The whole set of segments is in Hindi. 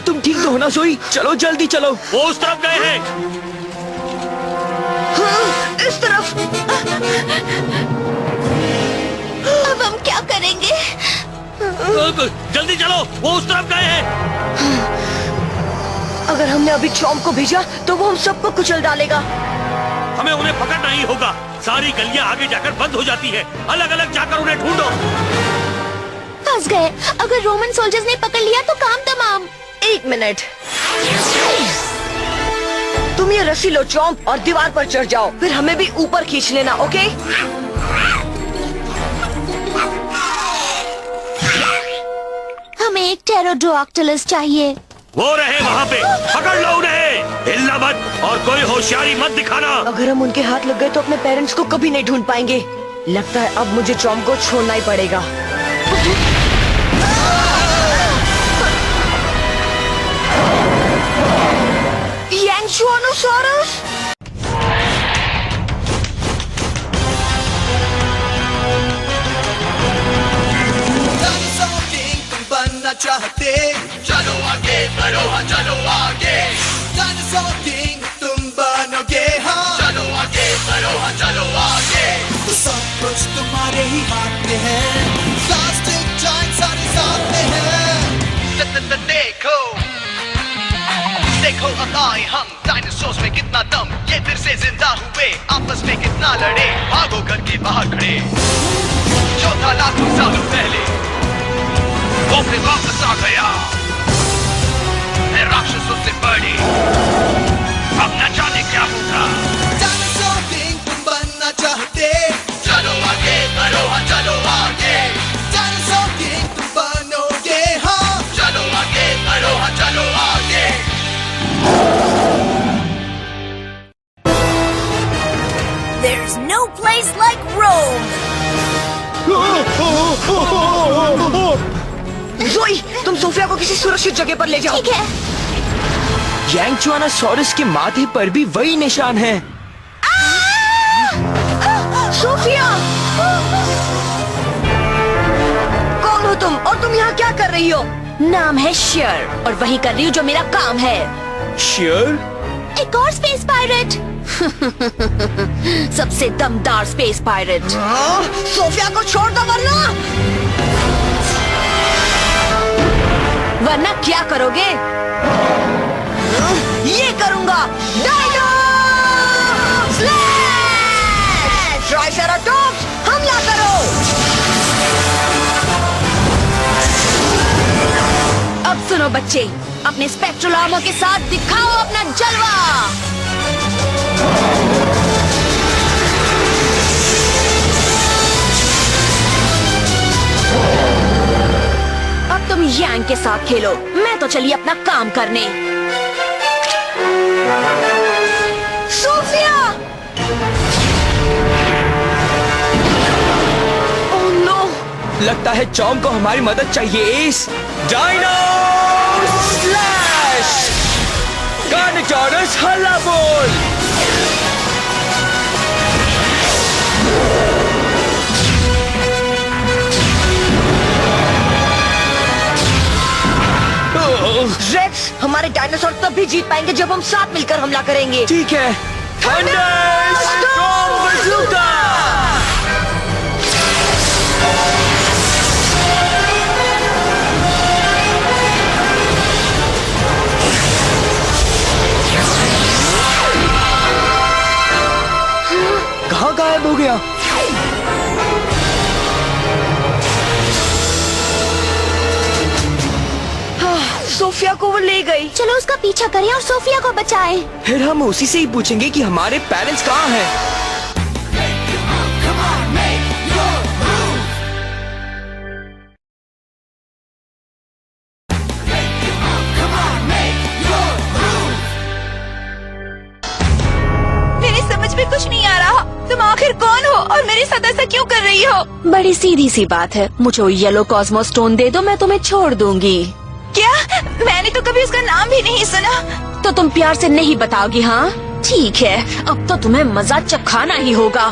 तुम ठीक तो हो ना जोई? चलो जल्दी चलो। वो उस तरफ गए हैं। हाँ, इस तरफ। अब हम क्या करेंगे? जल्दी चलो, वो उस तरफ गए हैं। अगर हमने अभी चॉम्प को भेजा तो वो हम सबको कुचल डालेगा। हमें उन्हें पकड़ना ही होगा। सारी गलियां आगे जाकर बंद हो जाती है। अलग अलग जाकर उन्हें ढूंढो। फंस गए। अगर रोमन सोल्जर्स ने पकड़ लिया तो काम तमाम। 1 मिनट। तुम ये रस्सी लो चॉम्प और दीवार पर चढ़ जाओ, फिर हमें भी ऊपर खींच लेना, ओके? हमें एक टेरोडोआक्टिलस चाहिए। वो रहे वहाँ पे, पकड़ लो उन्हें। हिलना मत और कोई होशियारी मत दिखाना। अगर हम उनके हाथ लग गए तो अपने पेरेंट्स को कभी नहीं ढूंढ पाएंगे। लगता है अब मुझे चॉम्प को छोड़ना ही पड़ेगा। यांगचुआनोसॉरस! चाहते चलो आगे बढ़ो, हाँ चलो आगे। डायनासोर किंग तुम बनोगे, हाँ चलो आगे बढ़ो, हाँ चलो आगे। तो सब कुछ तुम्हारे ही हाथ में है। प्लास्टिक जाइंट सारे साथ में है। देखो देखो अब आए हम। डायनासोर्स में कितना दम, ये फिर से जिंदा हुए। आपस में कितना लड़े, भागो करके बाहर खड़े। जो था लाखों सालों पहले वो फिर वापस आ गया। मैं राक्षसों से बड़ी, अब न जाने क्या होगा। डायनासोर किंग तुम बनना चाहते, चलो आगे बढ़ो, हाँ चलो आगे। डायनासोर किंग तुम बनोगे, हाँ चलो आगे बढ़ो, हाँ चलो आगे। There's no place like Rome. जोई, तुम सोफिया को किसी सुरक्षित जगह पर ले जाओ। ठीक है। यांगचुआनोसॉरस के माथे पर भी वही निशान है। सोफिया! कौन हो तुम और तुम यहाँ क्या कर रही हो? नाम है शियर और वही कर रही हूँ जो मेरा काम है। शियर? एक और स्पेस पायरेट। सबसे दमदार स्पेस पायरेट। सोफिया को छोड़ दो वरना क्या करोगे? ये करूंगा। Dino slash! ट्राइसेराटॉप्स हमला करो। अब सुनो बच्चे, अपने स्पेक्ट्रल आर्मर के साथ दिखाओ अपना जलवा। अब तुम यांग के साथ खेलो, मैं तो चली अपना काम करने। सोफिया! Oh no! लगता है चॉम्प को हमारी मदद चाहिए। S, dino slash! कार्निटोरस हल्ला बोल! रेक्स, हमारे डायनासोर तब भी जीत पाएंगे जब हम साथ मिलकर हमला करेंगे। ठीक है। Thunderstorm bazooka! कहाँ गायब हो गया? सोफिया को वो ले गई। चलो उसका पीछा करें और सोफिया को बचाएं। फिर हम उसी से ही पूछेंगे कि हमारे पेरेंट्स कहाँ हैं। मेरी समझ में कुछ नहीं आ रहा। तुम आखिर कौन हो और मेरे साथ ऐसा क्यों कर रही हो? बड़ी सीधी सी बात है, मुझे येलो कॉस्मो स्टोन दे दो, मैं तुम्हें छोड़ दूंगी। क्या? मैंने तो कभी उसका नाम भी नहीं सुना। तो तुम प्यार से नहीं बताओगी? हाँ ठीक है, अब तो तुम्हें मजा चखाना ही होगा।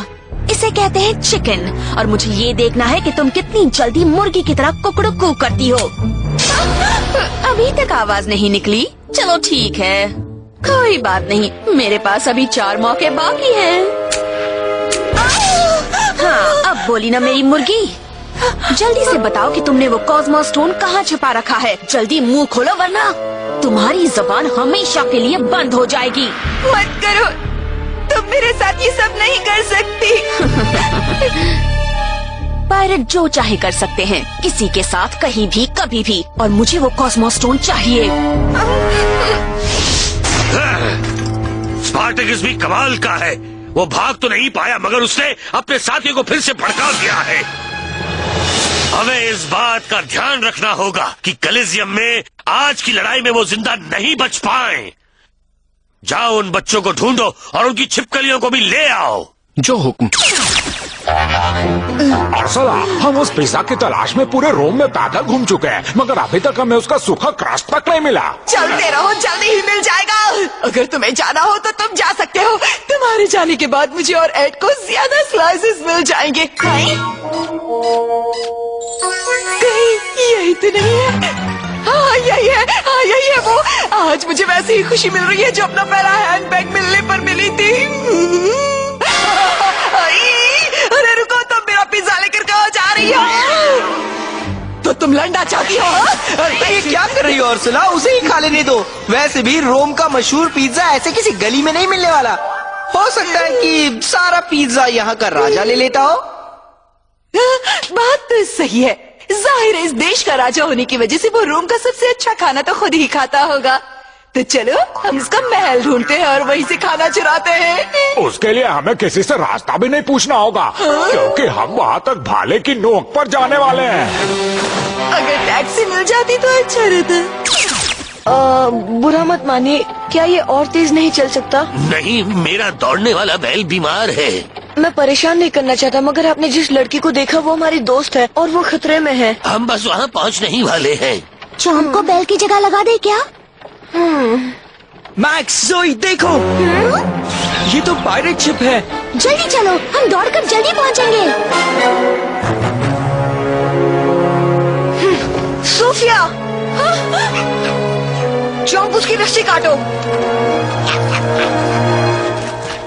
इसे कहते हैं चिकन और मुझे ये देखना है कि तुम कितनी जल्दी मुर्गी की तरह कुकड़ू कू करती हो। अभी तक आवाज नहीं निकली। चलो ठीक है, कोई बात नहीं, मेरे पास अभी 4 मौके बाकी हैं। हाँ, अब बोली ना मेरी मुर्गी। जल्दी से बताओ कि तुमने वो कॉस्मो स्टोन कहाँ छुपा रखा है। जल्दी मुंह खोलो वरना तुम्हारी जबान हमेशा के लिए बंद हो जाएगी। मत करो, तुम मेरे साथ ये सब नहीं कर सकती। पायरेट जो चाहे कर सकते हैं, किसी के साथ कहीं भी कभी भी, और मुझे वो कॉस्मो स्टोन चाहिए। स्पार्टैकस भी कमाल का है। वो भाग तो नहीं पाया, मगर उसने अपने साथियों को फिर से भड़का दिया है। हमें इस बात का ध्यान रखना होगा कि कॉलिजियम में आज की लड़ाई में वो जिंदा नहीं बच पाए। जाओ उन बच्चों को ढूंढो और उनकी छिपकलियों को भी ले आओ। जो हुक्म। अर्सला, हम उस पिज्जा की तलाश में पूरे रोम में पैदल घूम चुके हैं, मगर अभी तक हमें उसका सूखा क्रस्ट तक नहीं मिला। चलते रहो, जल्दी ही मिल जाएगा। अगर तुम्हें जाना हो तो तुम जा सकते हो। तुम्हारे जाने के बाद मुझे और एड को ज्यादा स्लाइसेस मिल जाएंगे। कहीं यही तो नहीं है? हाँ यही है, हाँ यही है वो। आज मुझे वैसे ही खुशी मिल रही है जो अपना पहला हैंडबैग मिलने पर मिली थी। अरे रुको, तुम मेरा पिज्जा लेकर कहाँ जा रही हो? तो तुम लंडा चाहती हो? अरे ये क्या कर रही हो अर्सला? उसे ही खा लेने दो। वैसे भी रोम का मशहूर पिज्जा ऐसे किसी गली में नहीं मिलने वाला। हो सकता है कि सारा पिज्जा यहाँ का राजा ले लेता हो। बात तो सही है। जाहिर है इस देश का राजा होने की वजह से वो रोम का सबसे अच्छा खाना तो खुद ही खाता होगा। तो चलो हम उसका महल ढूंढते हैं और वहीं से खाना चुराते हैं। उसके लिए हमें किसी से रास्ता भी नहीं पूछना होगा, क्योंकि हम वहाँ तक भाले की नोक पर जाने वाले हैं। अगर टैक्सी मिल जाती तो अच्छा रहता। बुरा मत मानिए, क्या ये और तेज नहीं चल सकता? नहीं, मेरा दौड़ने वाला बैल बीमार है। मैं परेशान नहीं करना चाहता, मगर आपने जिस लड़की को देखा वो हमारी दोस्त है और वो खतरे में है। हम बस वहाँ पहुँचने ही वाले हैं। चॉम्प को बैल की जगह लगा दे क्या? मैक्स, ज़ोई देखो, ये तो पायरेट शिप है। जल्दी चलो, हम दौड़कर जल्दी पहुंचेंगे। सोफिया, चॉम्प उसकी रस्सी काटो।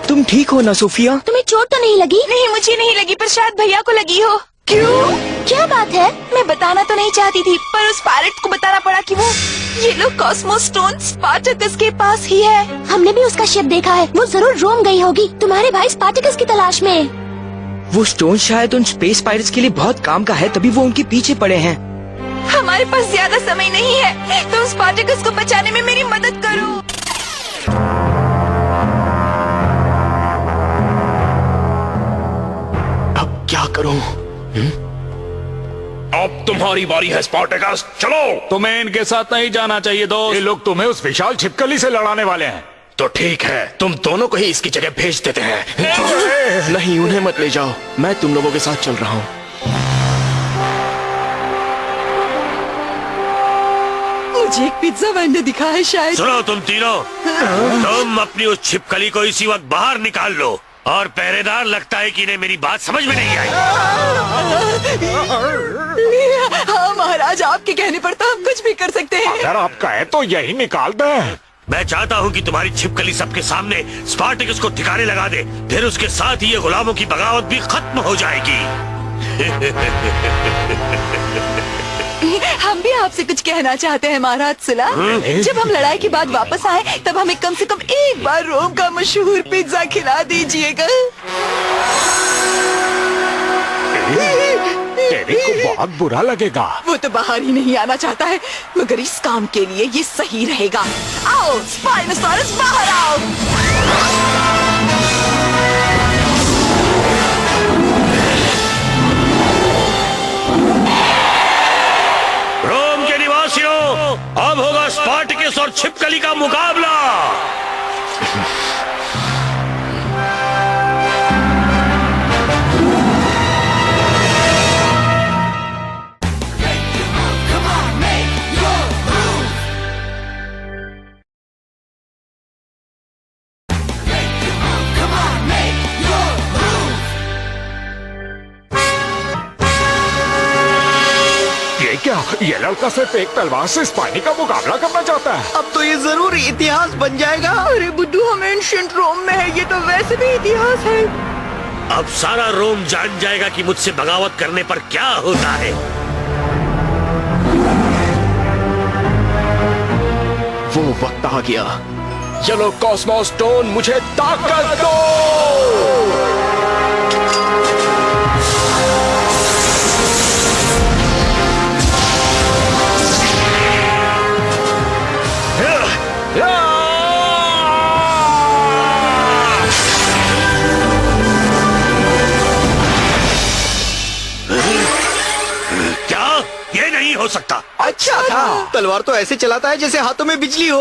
तुम ठीक हो ना सोफिया? तुम्हें चोट तो नहीं लगी? नहीं, मुझे नहीं लगी, पर शायद भैया को लगी हो। क्यों? क्या बात है? मैं बताना तो नहीं चाहती थी, पर उस पायरेट को बताना पड़ा कि वो ये लो कॉस्मो स्टोन स्पार्टैकस के पास ही है। हमने भी उसका शिप देखा है। वो जरूर रोम गई होगी, तुम्हारे भाई स्पार्टैकस की तलाश में। वो स्टोन शायद उन स्पेस पायरेट्स के लिए बहुत काम का है, तभी वो उनके पीछे पड़े हैं। हमारे पास ज्यादा समय नहीं है, तुम स्पार्टैकस को बचाने में मेरी मदद करो। अब क्या करूं? अब तुम्हारी बारी है स्पार्टैकस, चलो। तुम्हें इनके साथ नहीं जाना चाहिए दोस्त। ये लोग तुम्हें उस विशाल छिपकली से लड़ाने वाले हैं। तो ठीक है, तुम दोनों को ही इसकी जगह भेज देते हैं। नहीं, उन्हें मत ले जाओ, मैं तुम लोगों के साथ चल रहा हूँ। मुझे एक पिज्जा वैन ने दिखा है शायद। सुनो तुम तीनों, तुम अपनी उस छिपकली को इसी वक्त बाहर निकाल लो। और पहरेदार, लगता है कि इन्हें मेरी बात समझ में नहीं आई। हाँ महाराज, आपके कहने पर तो हम कुछ भी कर सकते हैं। अगर आप कहे तो यही निकाल दें। मैं चाहता हूँ कि तुम्हारी छिपकली सबके सामने स्पार्टैकस को ठिकाने लगा दे, फिर उसके साथ ही ये गुलामों की बगावत भी खत्म हो जाएगी। हम भी आपसे कुछ कहना चाहते हैं महाराज सुला। जब हम लड़ाई के बाद वापस आए तब हमें कम से कम एक बार रोम का मशहूर पिज्जा खिला दीजिएगा। टेरी को बहुत बुरा लगेगा। वो तो बाहर ही नहीं आना चाहता है, मगर इस काम के लिए ये सही रहेगा। आओ स्पाइनोसॉरस, बाहर आओ। रोम के निवासियों, अब होगा स्पार्टैकस और छिपकली का मुकाबला। ये लड़का सिर्फ एक तलवार से स्पाइनी का मुकाबला करना चाहता है। अब तो ये जरूर इतिहास बन जाएगा। अरे बुद्धू, हम एंशिएंट रोम में है, ये तो वैसे भी इतिहास है। अब सारा रोम जान जाएगा कि मुझसे बगावत करने पर क्या होता है। वो वक्त आ गया। येलो कॉस्मो स्टोन, मुझे ताकत दो। क्या? ये नहीं हो सकता। अच्छा था। तलवार तो ऐसे चलाता है जैसे हाथों में बिजली हो।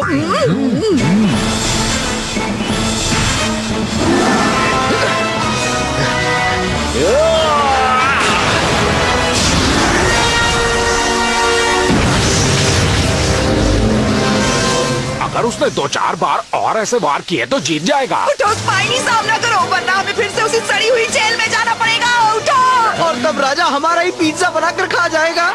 अगर उसने 2-4 बार और ऐसे वार किए तो जीत जाएगा। उठो स्पाइनी, सामना करो, वरना हमें फिर से उसी सड़ी हुई जेल में जाना पड़ेगा। उठो। और तब राजा हमारा ही पिज्जा बनाकर खा जाएगा।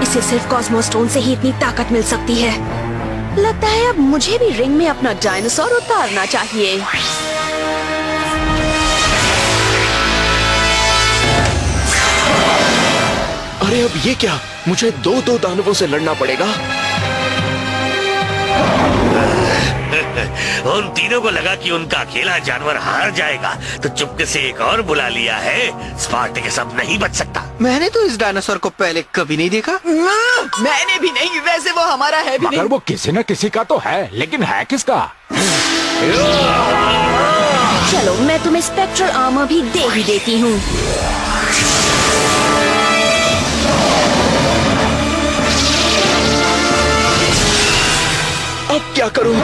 इसे सिर्फ कॉस्मो स्टोन से ही इतनी ताकत मिल सकती है। लगता है अब मुझे भी रिंग में अपना डायनासोर उतारना चाहिए। अरे अब ये क्या? मुझे दो दानवों से लड़ना पड़ेगा। उन तीनों को लगा कि उनका अकेला जानवर हार जाएगा, तो चुपके से एक और बुला लिया है। स्पार्टैकस अब नहीं बच सकता। मैंने तो इस डायनासोर को पहले कभी नहीं देखा। मैंने भी नहीं, वैसे वो हमारा है भी मगर नहीं। वो किसी न किसी का तो है, लेकिन है किसका? चलो मैं तुम्हें स्पेक्ट्रल आर्मर भी दे ही देती हूँ। अब क्या करूं?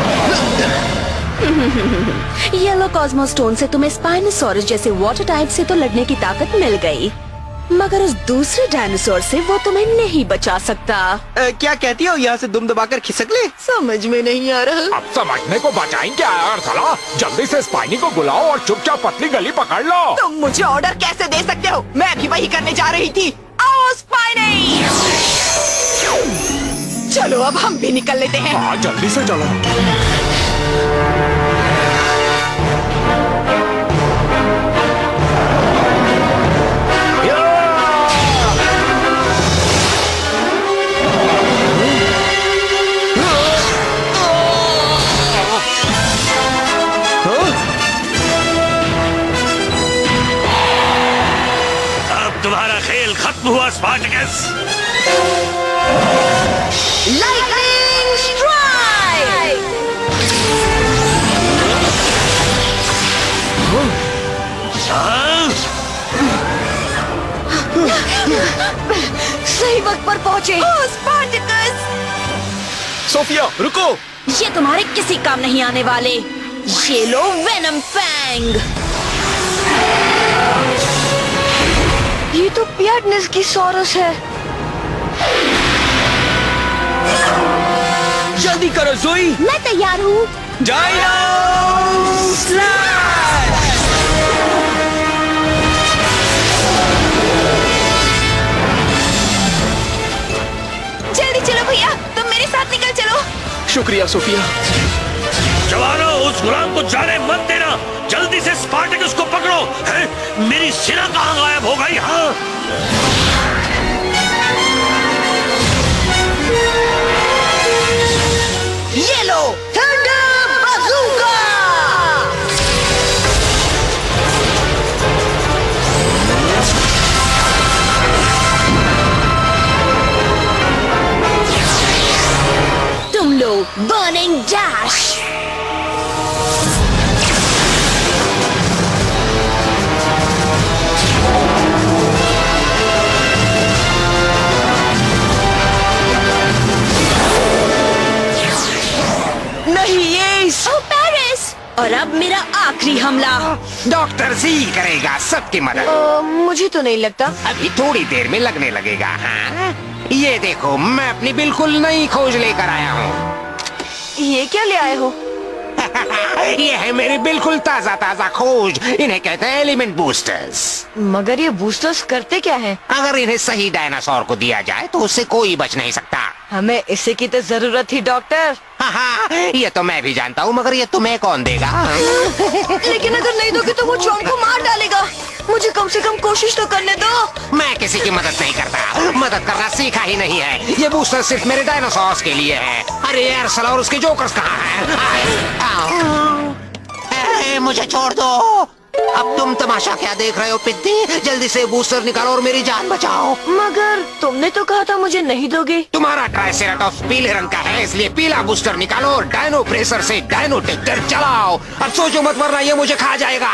येलो कॉस्मो स्टोन से तुम्हें स्पाइनोसॉरस जैसे वाटर टाइप से तो लड़ने की ताकत मिल गई, मगर उस दूसरे डायनासोर से वो तुम्हें नहीं बचा सकता। क्या कहती हो? यहाँ से दुम दबाकर खिसक ले। समझ में नहीं आ रहा। अब समझने को बचाएं क्या यार साला? जल्दी से स्पाइनी को बुलाओ और चुपचाप पतली गली पकड़ लो। तुम मुझे ऑर्डर कैसे दे सकते हो? मैं भी वही करने जा रही थी। आओ स्पाइनी। चलो अब हम भी निकल लेते हैं। हाँ जल्दी से चलो। अब तुम्हारा खेल खत्म हुआ स्पार्टैकस। Lightning strike! सही वक्त पर पहुँचे। स्पार्टैकस! सोफिया रुको। ये तुम्हारे किसी काम नहीं आने वाले। ये लो वेनम फैंग। ये तो पियाटनेस की सॉरस है। जल्दी करो जोई। मैं तैयार हूँ। Dino slash! जल्दी चलो भैया, तुम मेरे साथ निकल चलो। शुक्रिया सोफिया। जवानों, उस गुलाम को जाने मत देना। जल्दी से स्पार्टैकस को पकड़ो। हैं? मेरी सेना कहाँ गायब हो गई? हाँ ये लो थंडर बाज़ूका! तुम लो बर्निंग डैश। नहीं ये ओ पेरिस! और अब मेरा आखिरी हमला। डॉक्टर जी करेगा सबकी मदद। मुझे तो नहीं लगता। अभी थोड़ी देर में लगने लगेगा। हाँ? ये देखो, मैं अपनी बिल्कुल नई खोज लेकर आया हूँ। ये क्या ले आए हो? ये है मेरी बिल्कुल ताजा ताजा खोज। इन्हें कहते हैं एलिमेंट बूस्टर्स। मगर ये बूस्टर्स करते क्या हैं? अगर इन्हें सही डायनासोर को दिया जाए तो उससे कोई बच नहीं सकता। हमें इसे की तो जरूरत थी डॉक्टर। हाँ, ये तो मैं भी जानता हूँ, मगर ये तुम्हें कौन देगा? लेकिन अगर नहीं दोगे तो वो चॉम को मार डालेगा। मुझे कम से कम कोशिश तो करने दो। मैं किसी की मदद नहीं करता, मदद करना सीखा ही नहीं है। ये बूस्टर सिर्फ मेरे डायनासोर्स के लिए है। अरे एरसल और उसके जोकर्स कहाँ हैं? मुझे छोड़ दो। अब तुम तमाशा क्या देख रहे हो पिद्दी? जल्दी से बूस्टर निकालो और मेरी जान बचाओ। मगर तुमने तो कहा था मुझे नहीं दोगे। तुम्हारा ट्राइसेराटॉप्स पीले रंग का है, इसलिए पीला बूस्टर निकालो और डायनो प्रेशर से डायनो टेक्टर चलाओ। अब सोचो मत, वरना ये मुझे खा जाएगा।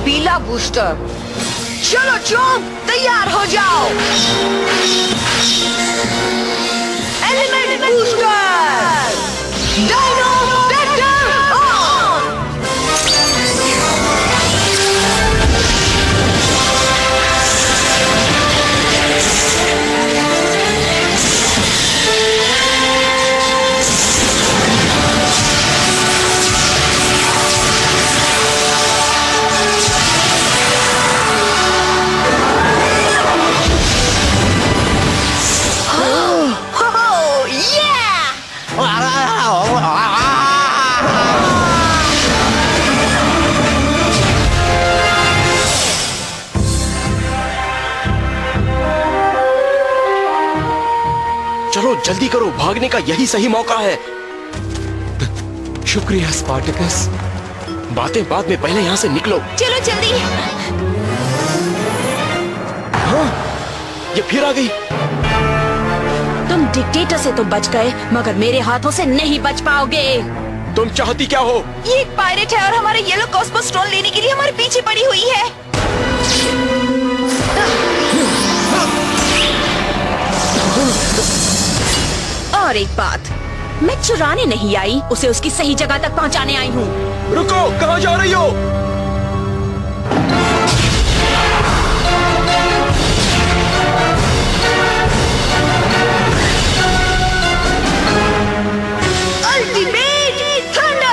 पीला बूस्टर। चलो चॉम, तैयार हो जाओ। Element booster, dino tector on. चलो जल्दी करो, भागने का यही सही मौका है। शुक्रिया स्पार्टकस। बातें बाद में, पहले यहाँ से निकलो। चलो जल्दी। हाँ, ये फिर आ गई। तुम डिक्टेटर से तो बच गए, मगर मेरे हाथों से नहीं बच पाओगे। तुम चाहती क्या हो? ये एक पायरेट है और हमारे येलो कॉस्मोस स्टोन लेने के लिए हमारे पीछे पड़ी हुई है। और एक बात, मैं चुराने नहीं आई, उसे उसकी सही जगह तक पहुंचाने आई हूँ। रुको, कहाँ जा रही हो? Ultimate thunder.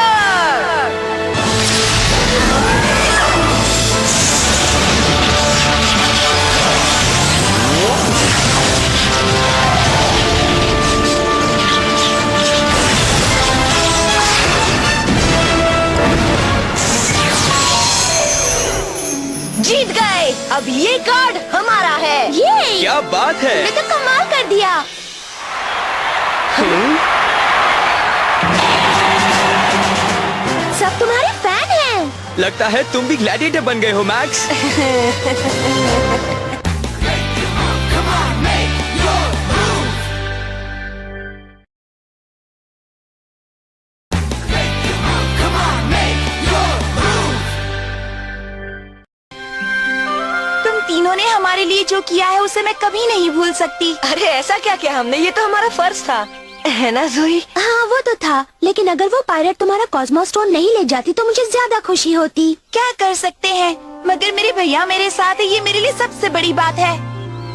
जीत गए। अब ये कार्ड हमारा है। ये क्या बात है। मैं तो कमाल कर दिया। सब तुम्हारे फैन हैं। लगता है तुम भी ग्लैडिएटर बन गए हो मैक्स। तुम तीनों ने हमारे लिए जो किया है उसे मैं कभी नहीं भूल सकती। अरे ऐसा क्या किया हमने, ये तो हमारा फर्ज था, है ना ज़ोई? हाँ वो तो था, लेकिन अगर वो पायरेट तुम्हारा कॉस्मोस स्टोन नहीं ले जाती तो मुझे ज्यादा खुशी होती। क्या कर सकते हैं, मगर मेरे भैया मेरे साथ है, ये मेरे लिए सबसे बड़ी बात है।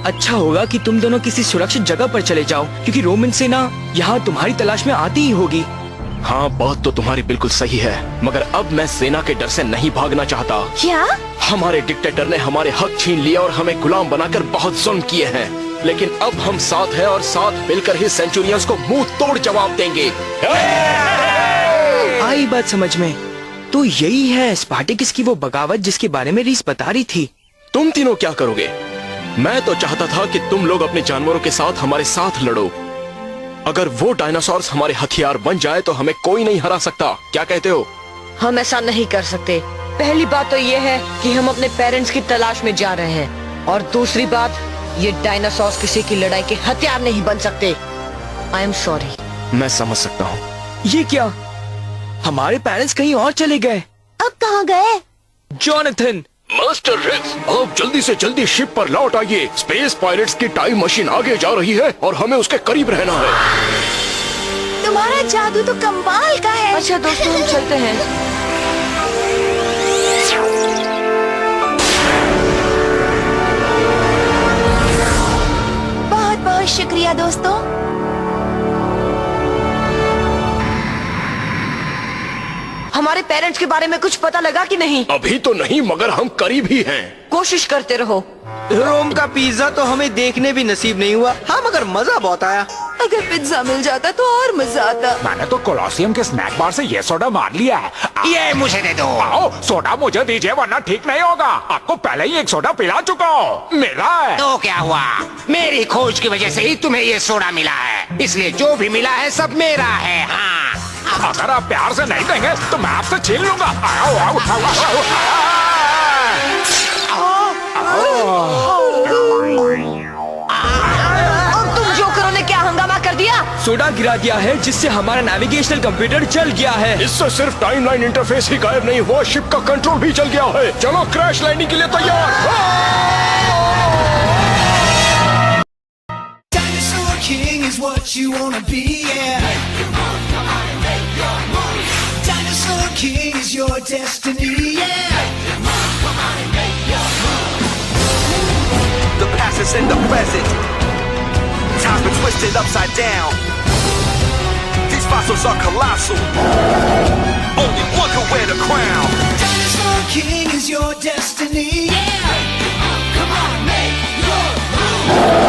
अच्छा होगा कि तुम दोनों किसी सुरक्षित जगह पर चले जाओ, क्योंकि रोमन सेना यहाँ तुम्हारी तलाश में आती ही होगी। हाँ, बात तो तुम्हारी बिल्कुल सही है, मगर अब मैं सेना के डर से नहीं भागना चाहता। क्या? हमारे डिक्टेटर ने हमारे हक छीन लिया और हमें गुलाम बनाकर बहुत जुल्म किए हैं, लेकिन अब हम साथ हैं और साथ मिलकर ही सेंचुरियंस को मुंह तोड़ जवाब देंगे। आई बात समझ में, तो यही है स्पार्टकस की वो बगावत जिसके बारे में रीस बता रही थी। तुम तीनों क्या करोगे? मैं तो चाहता था कि तुम लोग अपने जानवरों के साथ हमारे साथ लड़ो। अगर वो डायनासोर्स हमारे हथियार बन जाए तो हमें कोई नहीं हरा सकता। क्या कहते हो? हम ऐसा नहीं कर सकते। पहली बात तो ये है कि हम अपने पेरेंट्स की तलाश में जा रहे हैं, और दूसरी बात, ये डायनासोर्स किसी की लड़ाई के हथियार नहीं बन सकते। I am sorry. मैं समझ सकता हूँ। ये क्या, हमारे पेरेंट्स कहीं और चले गए? अब कहाँ गए? जॉनथन। मास्टर रेक्स, आप जल्दी से जल्दी शिप पर लौट आइए। स्पेस पायरेट्स की टाइम मशीन आगे जा रही है और हमें उसके करीब रहना है। तुम्हारा जादू तो कमाल का है। अच्छा दोस्तों, हम चलते हैं। बहुत बहुत शुक्रिया दोस्तों। हमारे पेरेंट्स के बारे में कुछ पता लगा कि नहीं? अभी तो नहीं, मगर हम करीब ही हैं। कोशिश करते रहो। रोम का पिज्जा तो हमें देखने भी नसीब नहीं हुआ। हाँ, मगर मजा बहुत आया। अगर पिज्जा मिल जाता तो और मजा आता। मैंने तो कोलोसियम के स्नैक बार से ये सोडा मार लिया है। ये मुझे दे दो। आओ, सोडा मुझे दीजिए वरना ठीक नहीं होगा। आपको पहले ही एक सोडा पिला चुका हूँ। मेरा है। तो क्या हुआ? मेरी खोज की वजह से ही तुम्हें ये सोडा मिला है, इसलिए जो भी मिला है सब मेरा है। हाँ, अगर आप प्यार से नहीं देंगे तो मैं आपसे छीन लूंगा। आओ, आओ, आओ, आओ, और तुम जोकरों ने क्या हंगामा कर दिया? सोडा गिरा दिया है जिससे हमारा नेविगेशनल कंप्यूटर जल गया है। इससे सिर्फ टाइमलाइन इंटरफेस ही गायब नहीं हुआ, शिप का कंट्रोल भी चल गया है। चलो क्रैश लैंडिंग के लिए तैयार। Dinosaur King is what you wanna be, yeah. Dinosaur King is your destiny, yeah. The past is in the present. Time's been twisted upside down. These fossils are colossal. Only one can wear the crown. Dinosaur King is your destiny, yeah. Come on, make your move.